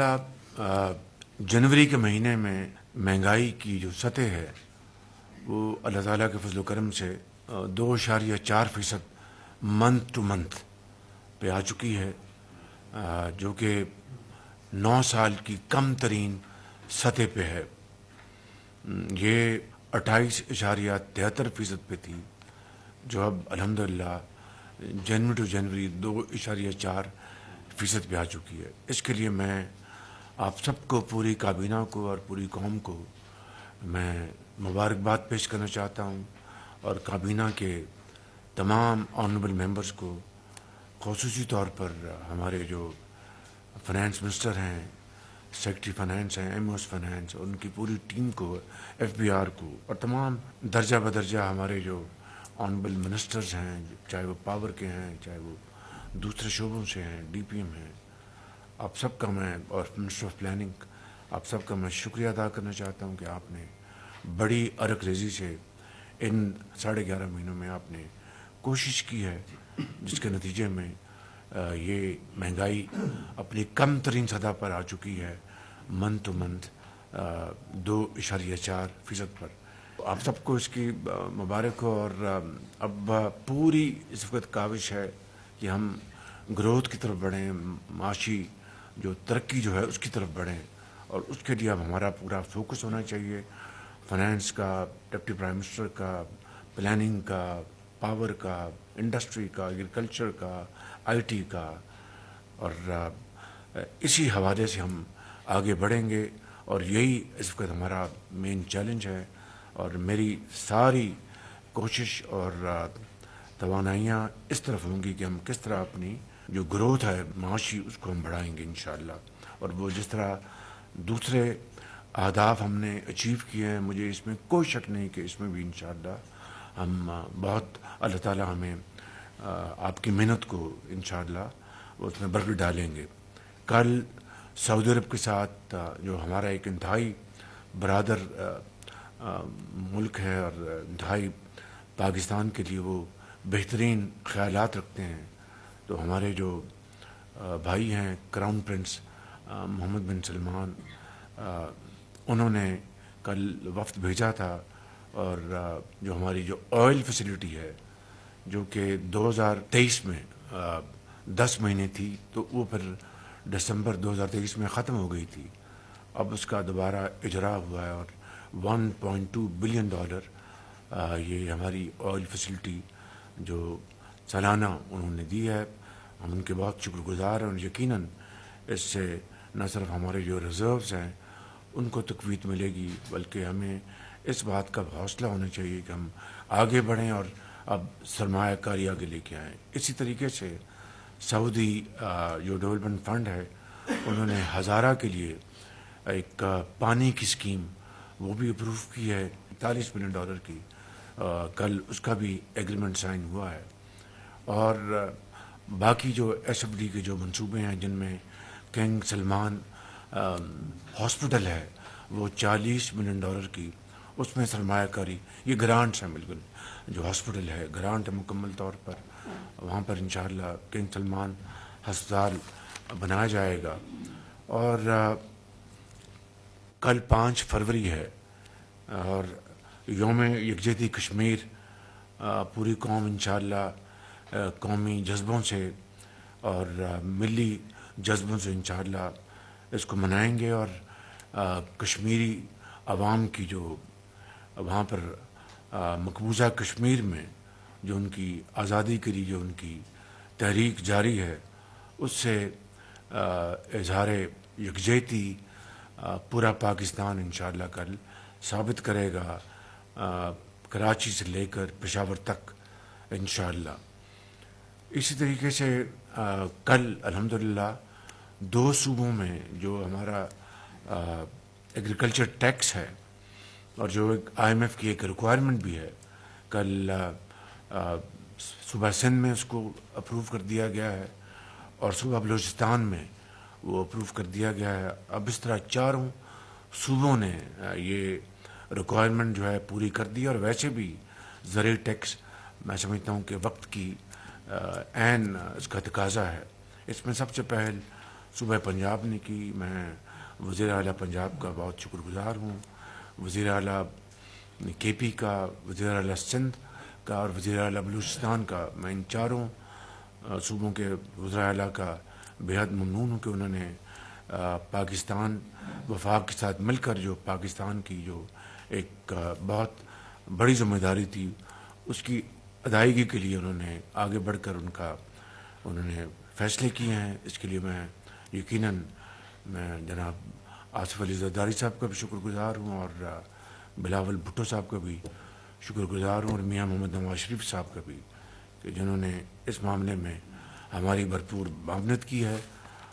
इंशाल्लाह जनवरी के महीने में महंगाई की जो सतह है वो अल्लाह ताला के फजल करम से 2.4% मंथ टू मंथ पे आ चुकी है, जो कि 9 साल की कम तरीन सतह पे है। ये 28.73% पे थी, जो अब अल्हम्दुलिल्लाह जनवरी टू जनवरी 2.4% पे आ चुकी है। इसके लिए मैं आप सबको, पूरी काबीना को और पूरी कौम को मैं मुबारकबाद पेश करना चाहता हूँ, और काबीना के तमाम ऑनरेबल मेंबर्स को, ख़ुसूसी तौर पर हमारे जो फाइनेंस मिनिस्टर हैं, सेक्रेटरी फाइनेंस हैं, एमओएस फाइनेंस, और उनकी पूरी टीम को, एफबीआर को, और तमाम दर्जा बदर्जा हमारे जो ऑनरेबल मिनिस्टर्स हैं, चाहे वो पावर के हैं, चाहे वो दूसरे शोबों से हैं, डीपीएम हैं, आप सबका मैं, और मिनिस्टर ऑफ प्लानिंग, आप सबका मैं शुक्रिया अदा करना चाहता हूँ कि आपने बड़ी अरक रेज़ी से इन 11.5 महीनों में आपने कोशिश की है, जिसके नतीजे में ये महंगाई अपनी कम तरीन सतह पर आ चुकी है, मंथ टू मंथ 2.4% पर। आप सबको इसकी मुबारक हो। और अब पूरी इस वक्त काविश है कि हम ग्रोथ की तरफ बढ़ें, माशी जो तरक्की जो है उसकी तरफ बढ़ें, और उसके लिए अब हमारा पूरा फोकस होना चाहिए, फाइनेंस का, डिप्टी प्राइम मिनिस्टर का, प्लानिंग का, पावर का, इंडस्ट्री का, एग्रीकल्चर का, आईटी का, और इसी हवाले से हम आगे बढ़ेंगे। और यही इस वक्त हमारा मेन चैलेंज है, और मेरी सारी कोशिश और तवानाइयाँ इस तरफ होंगी कि हम किस तरह अपनी जो ग्रोथ है माशी उसको हम बढ़ाएंगे इंशाअल्लाह। और वो जिस तरह दूसरे अहदाफ हमने अचीव किए हैं, मुझे इसमें कोई शक नहीं कि इसमें भी इंशाअल्लाह हम बहुत, अल्लाह ताला हमें आपकी मेहनत को इंशाअल्लाह उसमें बरकत डालेंगे। कल सऊदी अरब के साथ जो हमारा एक इंतहाई बरादर मुल्क है और इंतहाई पाकिस्तान के लिए वो बेहतरीन ख्यालात रखते हैं, तो हमारे जो भाई हैं क्राउन प्रिंस मोहम्मद बिन सलमान, उन्होंने कल वफ्द भेजा था, और जो हमारी जो ऑयल फैसिलिटी है जो कि 2023 में 10 महीने थी, तो वो फिर दिसंबर 2023 में ख़त्म हो गई थी। अब उसका दोबारा इजरा हुआ है, और $1.2 बिलियन ये हमारी ऑयल फैसिलिटी जो सालाना उन्होंने दी है, हम उनके बहुत शुक्रगुजार हैं। और यकीनन इससे न सिर्फ हमारे जो रिज़र्व्स हैं उनको तक़वीत मिलेगी, बल्कि हमें इस बात का हौसला होना चाहिए कि हम आगे बढ़ें और अब सरमायाकारी आगे लेके आएँ। इसी तरीके से सऊदी जो डेवलपमेंट फ़ंड है, उन्होंने हज़ारा के लिए एक पानी की स्कीम वो भी अप्रूव की है, $40 मिलियन की। कल उसका भी एग्रीमेंट साइन हुआ है। और बाकी जो एसएफडी के जो मंसूबे हैं, जिनमें किंग सलमान हॉस्पिटल है, वो $40 मिलियन की, उसमें सरमायाकारी, ये ग्रांट्स हैं, बिल्कुल जो हॉस्पिटल है ग्रांट है मुकम्मल तौर पर, वहाँ पर इंशाअल्लाह किंग सलमान अस्पताल बनाया जाएगा। और कल 5 फरवरी है, और यौम यकजहती कश्मीर, पूरी कौम इंशाअल्लाह कौमी जज्बों से और मिली जज्बों से इंशाअल्लाह इसको मनाएंगे। और कश्मीरी अवाम की जो वहाँ पर मकबूजा कश्मीर में जो उनकी आज़ादी के लिए जो उनकी तहरीक जारी है, उससे इजहार यकजहती पूरा पाकिस्तान इंशाअल्लाह कल साबित करेगा, कराची से लेकर पेशावर तक इंशाअल्लाह। इसी तरीके से कल अल्हम्दुलिल्लाह 2 सूबों में जो हमारा एग्रीकल्चर टैक्स है, और जो एक आईएमएफ की एक रिक्वायरमेंट भी है, कल सूबा सिंध में उसको अप्रूव कर दिया गया है, और सूबा बलूचिस्तान में वो अप्रूव कर दिया गया है। अब इस तरह 4 सूबों ने ये रिक्वायरमेंट जो है पूरी कर दी। और वैसे भी ज़रूरी टैक्स मैं समझता हूँ कि वक्त की ऐन इसका तकाजा है। इसमें सबसे पहल صوبہ پنجاب نے کی. میں وزیر اعلیٰ پنجاب کا بہت شکر گزار ہوں، وزیر اعلیٰ کے پی کا، وزیر اعلیٰ سندھ کا اور وزیر اعلیٰ بلوچستان کا. میں ان چاروں صوبوں کے وزراء اعلیٰ کا بےحد ممنون ہوں کہ انہوں نے پاکستان وفاق کے ساتھ مل کر جو پاکستان کی جو ایک بہت بڑی ذمہ داری تھی اس کی ادائیگی کے لیے انہوں نے آگے بڑھ کر انہوں نے فیصلے کیے ہیں. اس کے لیے میں یقیناً جناب آصف علی زرداری صاحب کا بھی شکر گزار ہوں اور بلاول بھٹو صاحب کا بھی شکر گزار ہوں اور میاں محمد نواز شریف صاحب کا بھی کہ جنہوں نے اس معاملے میں ہماری بھرپور معاونت کی ہے.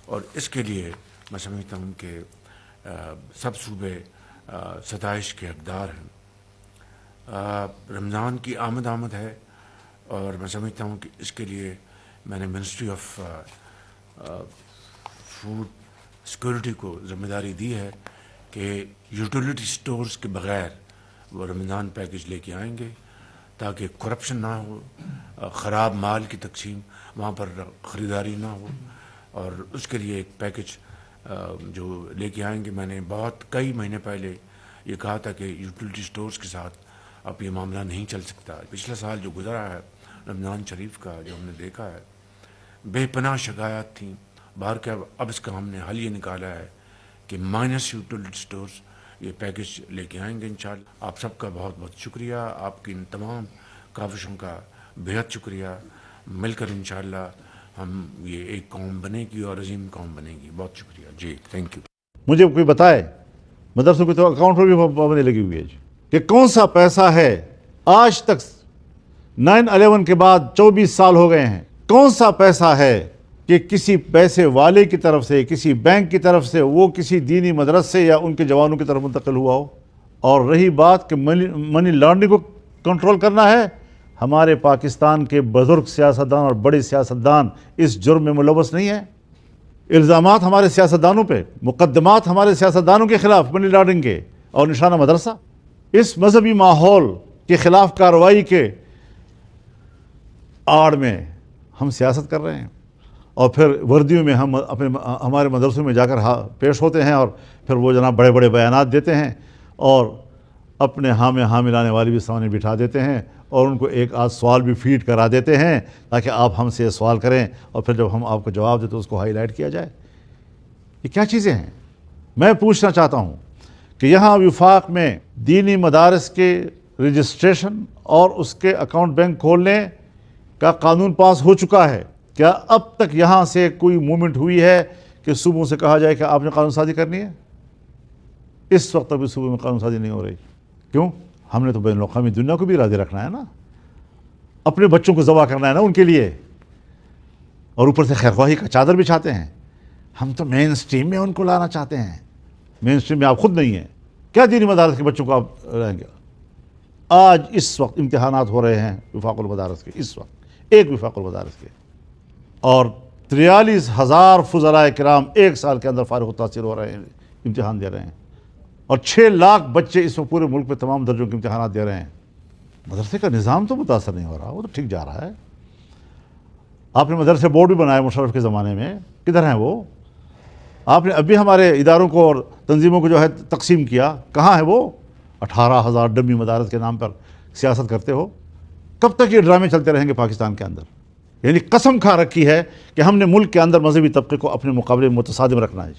اور اس کے لیے میں سمجھتا ہوں کہ سب صوبے ستائش کے حقدار ہیں. رمضان کی آمد ہے اور میں سمجھتا ہوں کہ اس کے لیے میں نے منسٹری آف فوڈ سیکورٹی کو ذمہ داری دی ہے کہ یوٹیلیٹی سٹورز کے بغیر وہ رمضان پیکج لے کے آئیں گے تاکہ کرپشن نہ ہو، خراب مال کی تقسیم وہاں پر خریداری نہ ہو. اور اس کے لیے ایک پیکج جو لے کے آئیں گے. میں نے کئی مہینے پہلے یہ کہا تھا کہ یوٹیلیٹی سٹورز کے ساتھ اب یہ معاملہ نہیں چل سکتا. پچھلا سال جو گزرا ہے رمضان شریف کا جو ہم نے دیکھا ہے بے پناہ شکایات تھیں. باہر کے اب اس کا ہم نے حل یہ نکالا ہے کہ مائنس یوٹیلیٹی سٹورز یہ پیکج لے کے آئیں گے انشاءاللہ. آپ سب کا بہت بہت شکریہ، آپ کی ان تمام کاوشوں کا بہت شکریہ. مل کر انشاءاللہ ہم یہ ایک قوم بنے گی اور عظیم قوم بنے گی. بہت شکریہ جی، تھینک یو. مجھے کوئی بتائے مدرسوں کے تو اکاؤنٹ پر بھی پابندی لگی ہوئی ہے کہ کون سا پیسہ ہے آج تک 9/11 کے بعد 24 سال ہو گئے ہیں، کون سا پیسہ ہے کہ کسی پیسے والے کی طرف سے، کسی بینک کی طرف سے وہ کسی دینی مدرسے یا ان کے جوانوں کی طرف منتقل ہوا ہو. اور رہی بات کہ منی لانڈرنگ کو کنٹرول کرنا ہے، ہمارے پاکستان کے بزرگ سیاستدان اور بڑے سیاستدان اس جرم میں ملوث نہیں ہیں. الزامات ہمارے سیاستدانوں پہ، مقدمات ہمارے سیاستدانوں کے خلاف منی لانڈرنگ کے اور نشانہ مدرسہ. اس مذہبی ماحول کے خلاف کارروائی کے آڑ میں ہم سیاست کر رہے ہیں اور پھر وردیوں میں ہم ہمارے مدرسوں میں جا کر پیش ہوتے ہیں اور پھر وہ جناب بڑے بڑے بیانات دیتے ہیں اور اپنے ہاں ملانے والی بھی سامنے بٹھا دیتے ہیں اور ان کو ایک آدھ سوال بھی فیڈ کرا دیتے ہیں تاکہ آپ ہم سے سوال کریں اور پھر جب ہم آپ کو جواب دیں تو اس کو ہائی لائٹ کیا جائے. یہ کیا چیزیں ہیں؟ میں پوچھنا چاہتا ہوں کہ یہاں وفاق میں دینی مدارس کے رجسٹریشن اور اس کے اکاؤنٹ بینک کھولنے کا قانون پاس ہو چکا ہے. کیا اب تک یہاں سے کوئی موومنٹ ہوئی ہے کہ صوبوں سے کہا جائے کہ آپ نے قانون سازی کرنی ہے؟ اس وقت ابھی صوبے میں قانون سازی نہیں ہو رہی. کیوں؟ ہم نے تو بین الاقوامی دنیا کو بھی راضی رکھنا ہے نا، اپنے بچوں کو ذبح کرنا ہے نا ان کے لیے، اور اوپر سے خیرخواہی کا چادر بچھاتے ہیں. ہم تو مین سٹریم میں ان کو لانا چاہتے ہیں. مین سٹریم میں آپ خود نہیں ہیں. کیا دینی مدارس کے بچوں کو آپ رہیں گے؟ آج اس وقت امتحانات ہو رہے ہیں وفاق المدارس کے، اس وقت ایک وفاق المدارس کے، اور 43,000 فضلاء کرام ایک سال کے اندر فارغ التحصیل ہو رہے ہیں، امتحان دے رہے ہیں، اور 6 لاکھ بچے اس میں پورے ملک میں تمام درجوں کے امتحانات دے رہے ہیں. مدرسے کا نظام تو متاثر نہیں ہو رہا، وہ تو ٹھیک جا رہا ہے. آپ نے مدرسے بورڈ بھی بنائے مشرف کے زمانے میں، کدھر ہیں وہ؟ آپ نے ابھی ہمارے اداروں کو اور تنظیموں کو جو ہے تقسیم کیا، کہاں ہے وہ؟ 18,000 ڈمی مدارس کے نام پر سیاست کرتے ہو. کب تک یہ ڈرامے چلتے رہیں گے پاکستان کے اندر؟ یعنی قسم کھا رکھی ہے کہ ہم نے ملک کے اندر مذہبی طبقے کو اپنے مقابلے میں متصادم رکھنا ہے.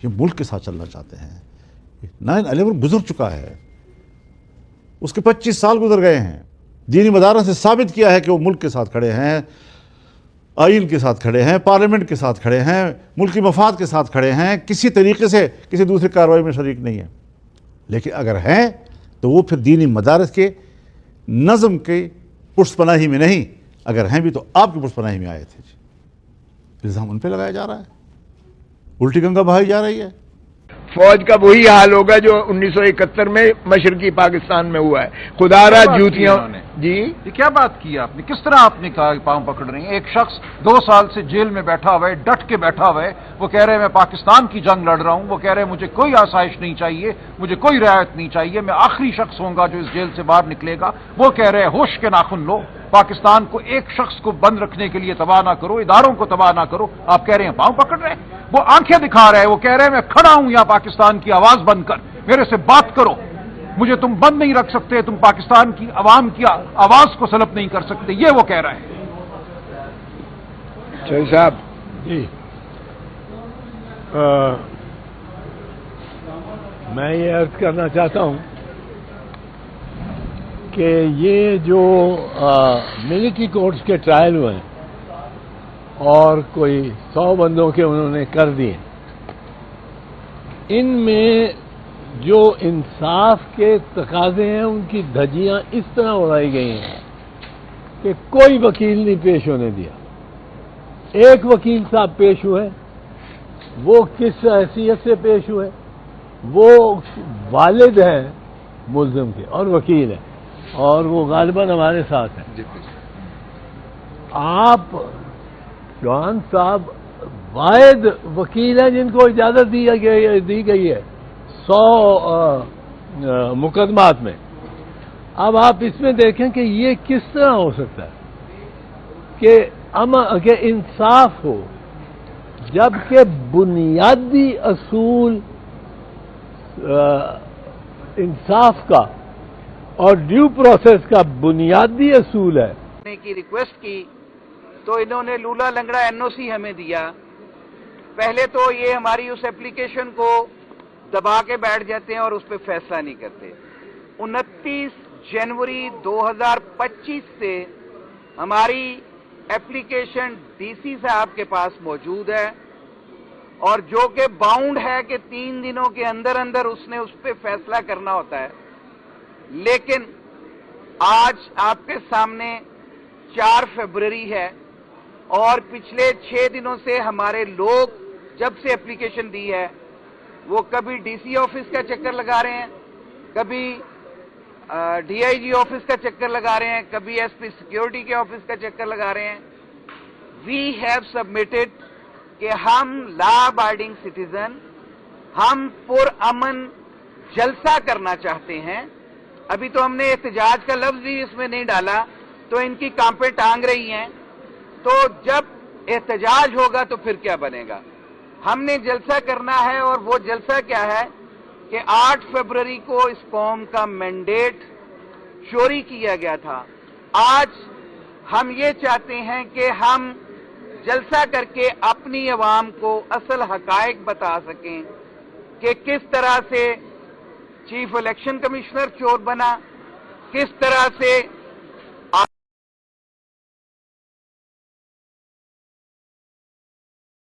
یہ ملک کے ساتھ چلنا چاہتے ہیں. 9/11 گزر چکا ہے، اس کے 25 سال گزر گئے ہیں. دینی مدارس نے ثابت کیا ہے کہ وہ ملک کے ساتھ کھڑے ہیں، آئین کے ساتھ کھڑے ہیں، پارلیمنٹ کے ساتھ کھڑے ہیں، ملکی مفاد کے ساتھ کھڑے ہیں، کسی طریقے سے کسی دوسری کارروائی میں شریک نہیں ہیں. لیکن اگر ہیں تو وہ پھر دینی مدارس کے نظم کے پشت پناہی میں نہیں، اگر ہیں بھی تو آپ کی پشت پناہی میں آئے تھے. الزام ان پہ لگایا جا رہا ہے، الٹی گنگا بہائی جا رہی ہے. فوج کا وہی حال ہوگا جو 1971 میں مشرقی پاکستان میں ہوا ہے. خدا را جوتیاں. جی یہ کیا بات کی آپ نے؟ کس طرح آپ نے کہا کہ پاؤں پکڑ رہی ہیں؟ ایک شخص 2 سال سے جیل میں بیٹھا ہوا ہے، ڈٹ کے بیٹھا ہوا ہے، وہ کہہ رہے ہیں میں پاکستان کی جنگ لڑ رہا ہوں، وہ کہہ رہے ہیں مجھے کوئی آسائش نہیں چاہیے، مجھے کوئی رعایت نہیں چاہیے، میں آخری شخص ہوں گا جو اس جیل سے باہر نکلے گا. وہ کہہ رہے ہیں ہوش کے ناخن لو، پاکستان کو ایک شخص کو بند رکھنے کے لیے تباہ نہ کرو، اداروں کو تباہ نہ کرو. آپ کہہ رہے ہیں پاؤں پکڑ رہے ہیں. वो आंखें दिखा रहा है, वो कह रहे हैं मैं खड़ा हूं यहां पाकिस्तान की आवाज बनकर, मेरे से बात करो, मुझे तुम बंद नहीं रख सकते, तुम पाकिस्तान की आवाम की आवाज को सलब नहीं कर सकते, ये वो कह रहे हैं। चौधरी साहब जी, मैं ये अर्ज करना चाहता हूं कि ये जो मिलिट्री कोर्ट्स के ट्रायल हुए हैं और कोई 100 बंदों के उन्होंने कर दिए, इनमें जो इंसाफ के तकाजे हैं उनकी धज्जियां इस तरह उड़ाई गई हैं कि कोई वकील नहीं पेश होने दिया। एक वकील साहब पेश हुए, वो किस हैसियत से पेश हुए? वो वालिद हैं मुल्जिम के और वकील हैं, और वो गालिबन हमारे साथ हैं। आप जवान साहब वाहिद वकील हैं जिनको इजाजत दी गई है 100 मुकदमात में। अब आप इसमें देखें कि ये किस तरह हो सकता है कि इंसाफ हो, जबकि बुनियादी असूल इंसाफ का और ड्यू प्रोसेस का बुनियादी असूल है। की रिक्वेस्ट की तो इन्होंने लूला लंगड़ा एनओसी हमें दिया। पहले तो ये हमारी उस एप्लीकेशन को दबा के बैठ जाते हैं और उस पर फैसला नहीं करते। 29 जनवरी 2025 से हमारी एप्लीकेशन डीसी साहब के पास मौजूद है और जो कि बाउंड है कि 3 दिनों के अंदर अंदर उसने उस पर फैसला करना होता है। लेकिन आज आपके सामने 4 फरवरी है और पिछले 6 दिनों से हमारे लोग जब से एप्लीकेशन दी है वो कभी डीसी ऑफिस का चक्कर लगा रहे हैं, कभी डीआईजी ऑफिस का चक्कर लगा रहे हैं, कभी एसपी सिक्योरिटी के ऑफिस का चक्कर लगा रहे हैं। वी हैव सबमिटेड कि हम लॉ अबाइडिंग सिटीजन, हम पुरअमन जलसा करना चाहते हैं। अभी तो हमने एहतजाज का लफ्ज भी इसमें नहीं डाला तो इनकी कांपे टांग रही हैं। तो जब एहतजाज होगा तो फिर क्या बनेगा? हमने जलसा करना है और वो जलसा क्या है कि 8 फरवरी को इस कौम का मैंडेट चोरी किया गया था। आज हम ये चाहते हैं कि हम जलसा करके अपनी अवाम को असल हकायक बता सकें कि किस तरह से चीफ इलेक्शन कमिश्नर चोर बना, किस तरह से